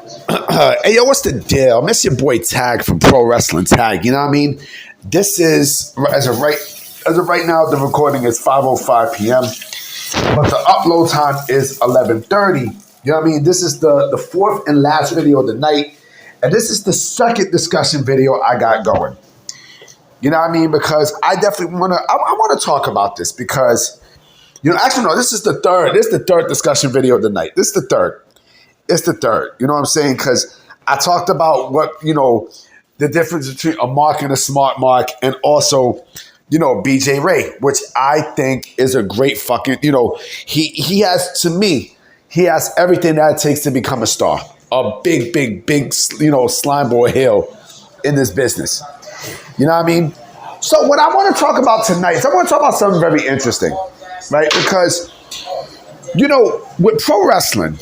Hey, yo, what's the deal? I miss your boy Tag from Pro Wrestling Tag. You know what I mean? This is as of right now, the recording is 5:05 p.m. But the upload time is 11:30. You know what I mean? This is the fourth and last video of the night, and this is the second discussion video I got going. You know what I mean? Because I definitely want to talk about this because actually no, this is the third. This is the third discussion video of the night. This is the third. It's the third. You know what I'm saying? Because I talked about the difference between a mark and a smart mark, and also, BJ Ray, which I think is a great fucking, he has, to me, he has everything that it takes to become a star. A big, slime ball hill in this business. You know what I mean? So what I want to talk about tonight is I want to talk about something very interesting, right? Because, with pro wrestling,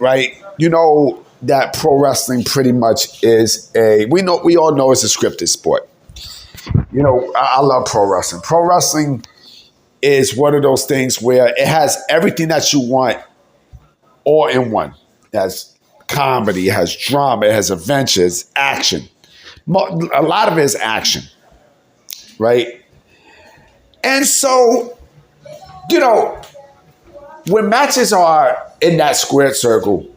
right? That pro wrestling pretty much is we all know it's a scripted sport. I love pro wrestling. Pro wrestling is one of those things where it has everything that you want all in one. It has comedy, it has drama, it has adventures, action. A lot of it is action, right? And so, when matches are in that squared circle,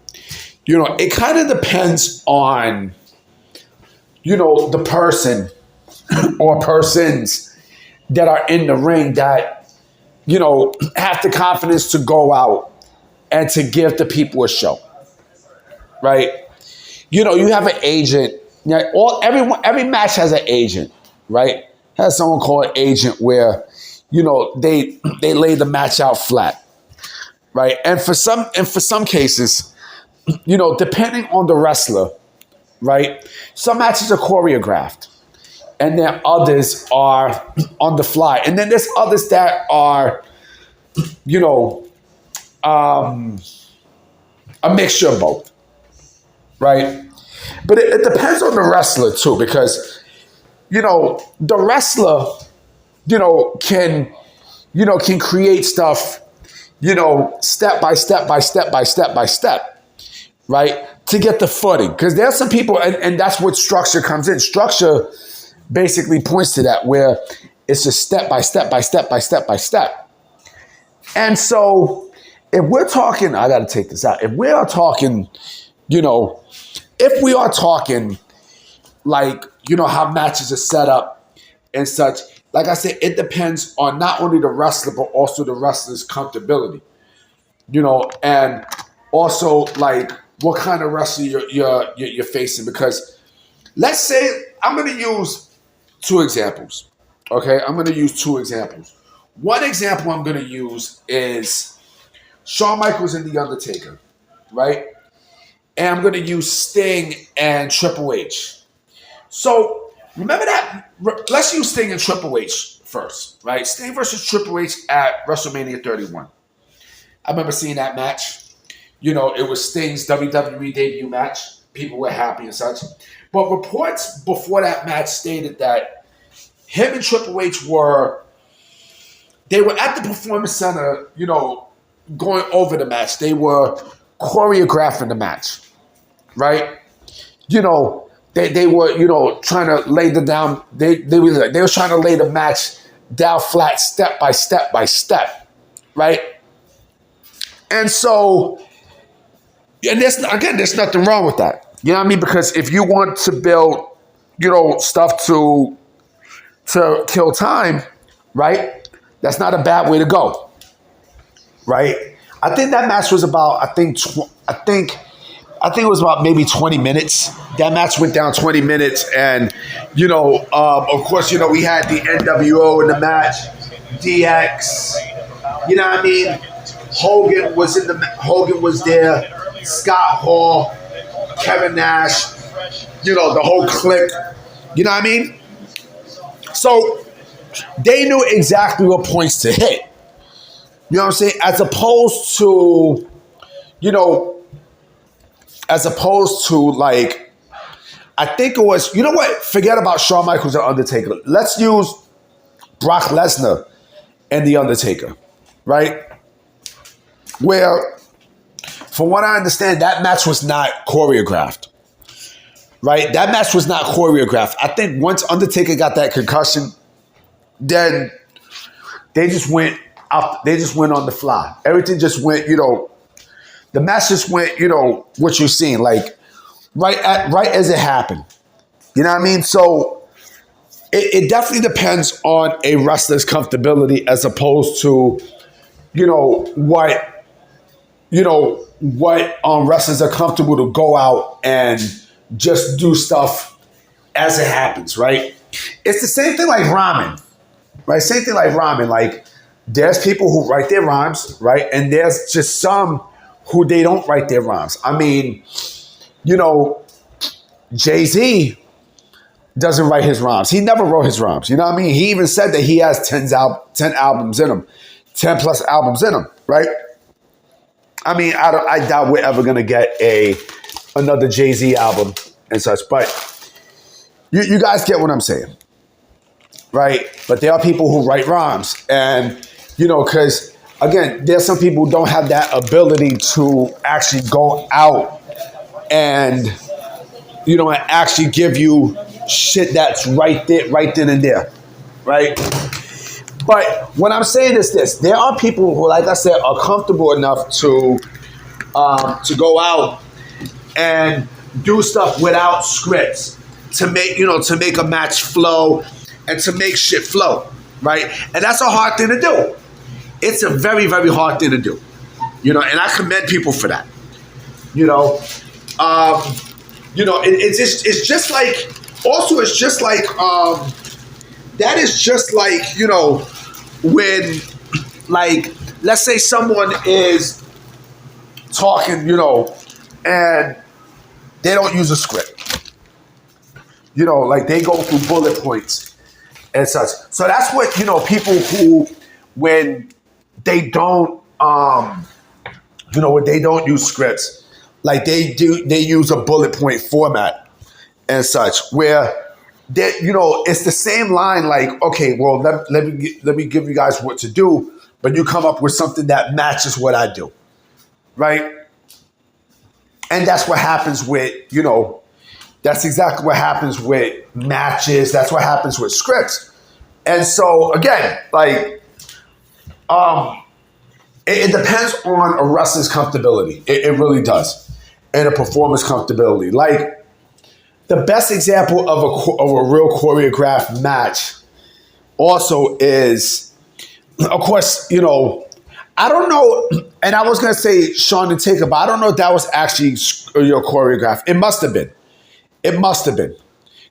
it kind of depends on, the person or persons that are in the ring that, have the confidence to go out and to give the people a show, right? You have an agent. Every match has an agent, right? Has someone called an agent where, they lay the match out flat. Right. And for some cases, depending on the wrestler, right, some matches are choreographed. And then others are on the fly. And then there's others that are, a mixture of both. Right. But it depends on the wrestler too, because, the wrestler, can create stuff, step by step, right? To get the footing. Because there's some people, and that's what structure comes in. Structure basically points to that, where it's just step by step. And so if we're talking, I got to take this out. If we are talking, like, how matches are set up and such, like I said, it depends on not only the wrestler, but also the wrestler's comfortability, and also like what kind of wrestler you're facing. Because let's say I'm going to use two examples. Okay, I'm going to use two examples. One example I'm going to use is Shawn Michaels and The Undertaker, right? And I'm going to use Sting and Triple H. So remember that? Let's use Sting and Triple H first, right? Sting versus Triple H at WrestleMania 31. I remember seeing that match. It was Sting's WWE debut match. People were happy and such. But reports before that match stated that him and Triple H were at the Performance Center, going over the match. They were choreographing the match, right? They were, trying to lay the down. They were trying to lay the match down flat, step by step, right? And so, and there's nothing wrong with that. You know what I mean? Because if you want to build, stuff to kill time, right? That's not a bad way to go, right? I think that match was about, I think it was about maybe 20 minutes. That match went down 20 minutes. And, of course, we had the NWO in the match, DX, you know what I mean? Hogan was there, Scott Hall, Kevin Nash, the whole clique, you know what I mean? So they knew exactly what points to hit. You know what I'm saying? As opposed to like, I think it was, forget about Shawn Michaels and Undertaker. Let's use Brock Lesnar and The Undertaker, right? Where from what I understand, that match was not choreographed. Right? That match was not choreographed. I think once Undertaker got that concussion, then they just went up. They just went on the fly. Everything just went, the match just went, what you're seeing, like right as it happened. You know what I mean? So it definitely depends on a wrestler's comfortability as opposed to, what wrestlers are comfortable to go out and just do stuff as it happens, right? It's the same thing like ramen, right? Same thing like ramen. Like there's people who write their rhymes, right? And there's just some who they don't write their rhymes. I mean, Jay-Z doesn't write his rhymes. He never wrote his rhymes. You know what I mean? He even said that he has 10 albums in him, 10 plus albums in him, right? I mean, I doubt we're ever going to get another Jay-Z album and such, but you guys get what I'm saying, right? But there are people who write rhymes, and, because, again, there's some people who don't have that ability to actually go out and, and actually give you shit that's right there, right then and there, right? But what I'm saying is this: there are people who, like I said, are comfortable enough to go out and do stuff without scripts to make a match flow and to make shit flow, right? And that's a hard thing to do. It's a very, very hard thing to do, and I commend people for that. It's just like. Also, it's just like that is just like when, like, let's say someone is talking, and they don't use a script. Like they go through bullet points and such. So that's what people who, when they don't when they don't use scripts, like they use a bullet point format and such, where it's the same line, like, okay, well, let me give you guys what to do, but you come up with something that matches what I do, right? And that's what happens with, that's exactly what happens with matches. That's what happens with scripts. And so, again, like, it depends on a wrestler's comfortability. It really does. And a performer's comfortability. Like, the best example of a real choreographed match also is, of course, I don't know, and I was going to say Shawn and Taker, but I don't know if that was actually choreographed. It must have been. It must have been.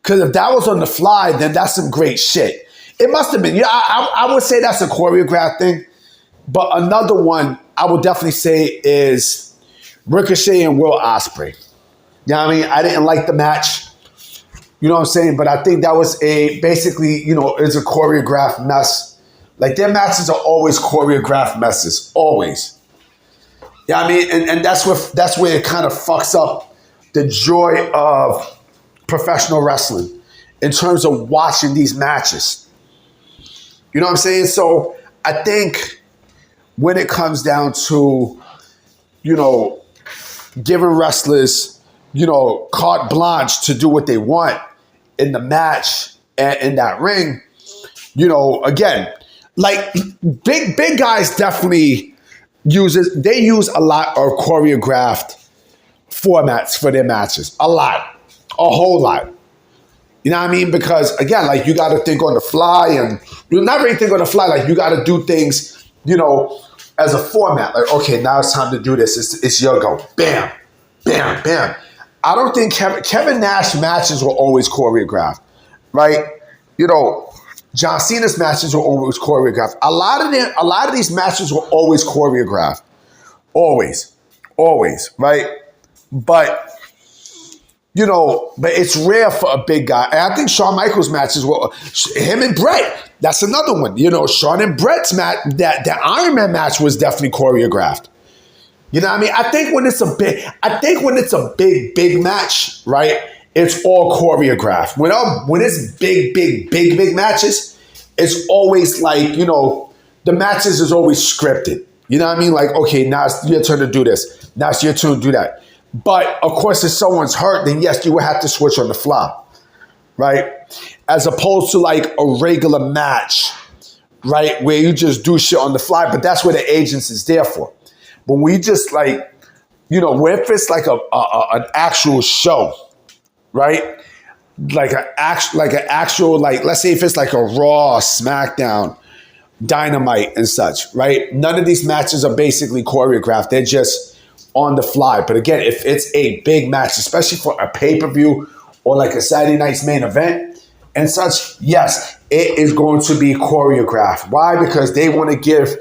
Because if that was on the fly, then that's some great shit. It must have been. I would say that's a choreographed thing. But another one I would definitely say is Ricochet and Will Ospreay. You know what I mean? I didn't like the match. You know what I'm saying? But I think that was basically, it's a choreographed mess. Like, their matches are always choreographed messes. Always. Yeah, I mean, and that's where it kind of fucks up the joy of professional wrestling in terms of watching these matches. You know what I'm saying? So I think when it comes down to, giving wrestlers, carte blanche to do what they want in the match and in that ring, again, like big guys definitely use a lot of choreographed formats for their matches. A whole lot. You know what I mean? Because again, like, you got to think on the fly, and you're not really think on the fly. Like, you got to do things, as a format. Like, okay, now it's time to do this. It's your go. Bam, bam, bam. I don't think Kevin Nash matches were always choreographed, right? John Cena's matches were always choreographed. A lot of these matches were always choreographed. Always, right? But but it's rare for a big guy. And I think Shawn Michaels' matches were, him and Bret, that's another one. Shawn and Bret's match, that Iron Man match was definitely choreographed. You know what I mean? I think when it's a big match, right, it's all choreographed. When it's big matches, it's always like, the matches is always scripted. You know what I mean? Like, okay, now it's your turn to do this. Now it's your turn to do that. But of course, if someone's hurt, then yes, you would have to switch on the fly, right? As opposed to like a regular match, right? Where you just do shit on the fly. But that's where the agents is there for. But we just like, where if it's like an actual show, right? Like an actual, like, let's say if it's like a Raw, SmackDown, Dynamite and such, right? None of these matches are basically choreographed. They're just on the fly. But again, if it's a big match, especially for a pay-per-view or like a Saturday night's main event and such, yes, it is going to be choreographed. Why? Because they want to give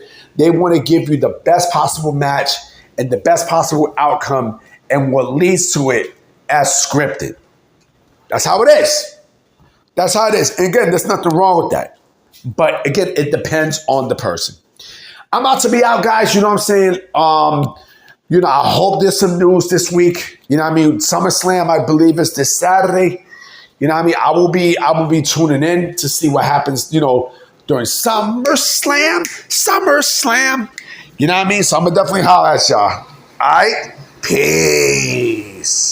you the best possible match and the best possible outcome and what leads to it as scripted. That's how it is. That's how it is. And again, there's nothing wrong with that. But again, it depends on the person. I'm about to be out, guys. You know what I'm saying? I hope there's some news this week. You know what I mean? SummerSlam, I believe, is this Saturday. You know what I mean? I will be tuning in to see what happens, during SummerSlam. You know what I mean? So I'm gonna definitely holler at y'all. All right? Peace.